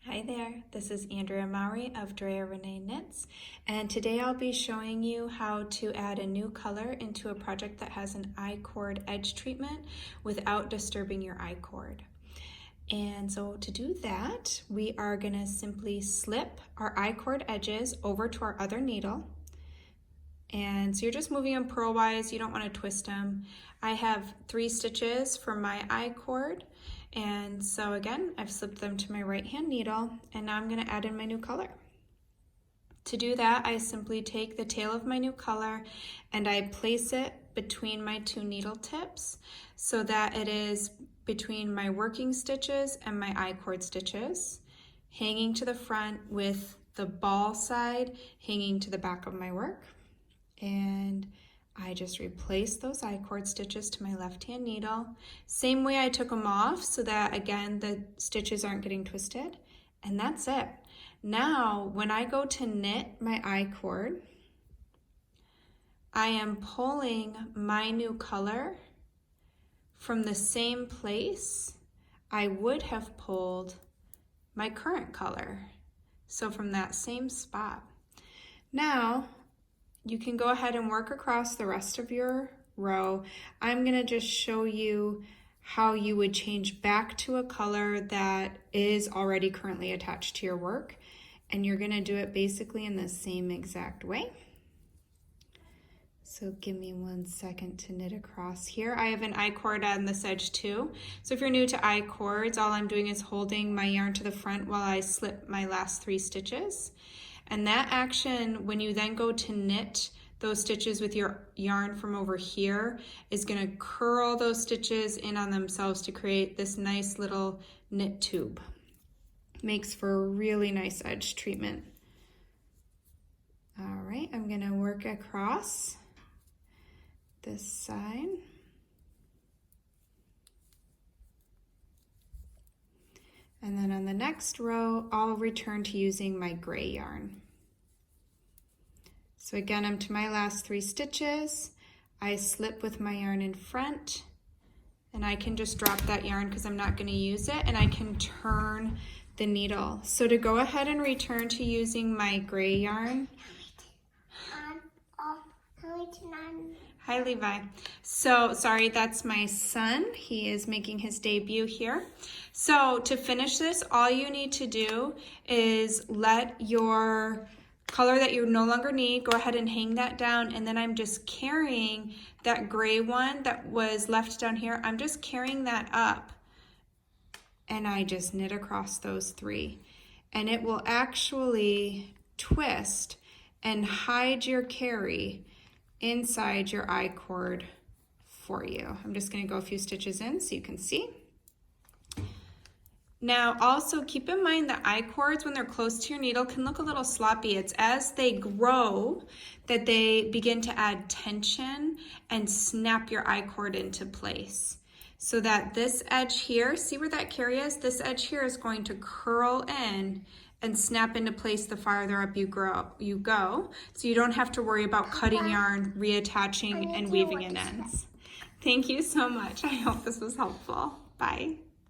Hi there, this is Andrea Mowry of Drea Renee Knits, and today I'll be showing you how to add a new color into a project that has an I-cord edge treatment without disturbing your I-cord. And so to do that, we are going to simply slip our I-cord edges over to our other needle. And so you're just moving them purlwise, you don't want to twist them. I have 3 stitches for my I-cord, and so again, I've slipped them to my right hand needle, and now I'm going to add in my new color. To do that, I simply take the tail of my new color and I place it between my 2 needle tips so that it is between my working stitches and my I-cord stitches, hanging to the front with the ball side hanging to the back of my work. And I just replace those I-cord stitches to my left hand needle. Same way I took them off so that again the stitches aren't getting twisted, and that's it. Now when I go to knit my I-cord, I am pulling my new color from the same place I would have pulled my current color. So from that same spot. Now you can go ahead and work across the rest of your row. I'm going to just show you how you would change back to a color that is already currently attached to your work. And you're going to do it basically in the same exact way. So give me 1 second to knit across here. I have an I-cord on this edge too. So if you're new to I-cords, all I'm doing is holding my yarn to the front while I slip my last 3 stitches. And that action, when you then go to knit those stitches with your yarn from over here, is going to curl those stitches in on themselves to create this nice little knit tube. Makes for a really nice edge treatment. All right, I'm going to work across this side. And then on the next row, I'll return to using my gray yarn. So again, I'm to my last 3 stitches. I slip with my yarn in front, and I can just drop that yarn because I'm not going to use it, and I can turn the needle. So to go ahead and return to using my gray yarn. Hi, Levi. So, sorry, that's my son. He is making his debut here. So, to finish this, all you need to do is let your color that you no longer need, go ahead and hang that down, and then I'm just carrying that gray one that was left down here. I'm just carrying that up, and I just knit across those 3. And it will actually twist and hide your carry inside your I-cord for you. I'm just going to go a few stitches in so you can see. Now also keep in mind that I-cords, when they're close to your needle, can look a little sloppy. It's as they grow that they begin to add tension and snap your I-cord into place. So that this edge here, see where that carry is? This edge here is going to curl in and snap into place the farther up you go, so you don't have to worry about cutting yarn, reattaching, and weaving in ends. Thank you so much. I hope this was helpful. Bye.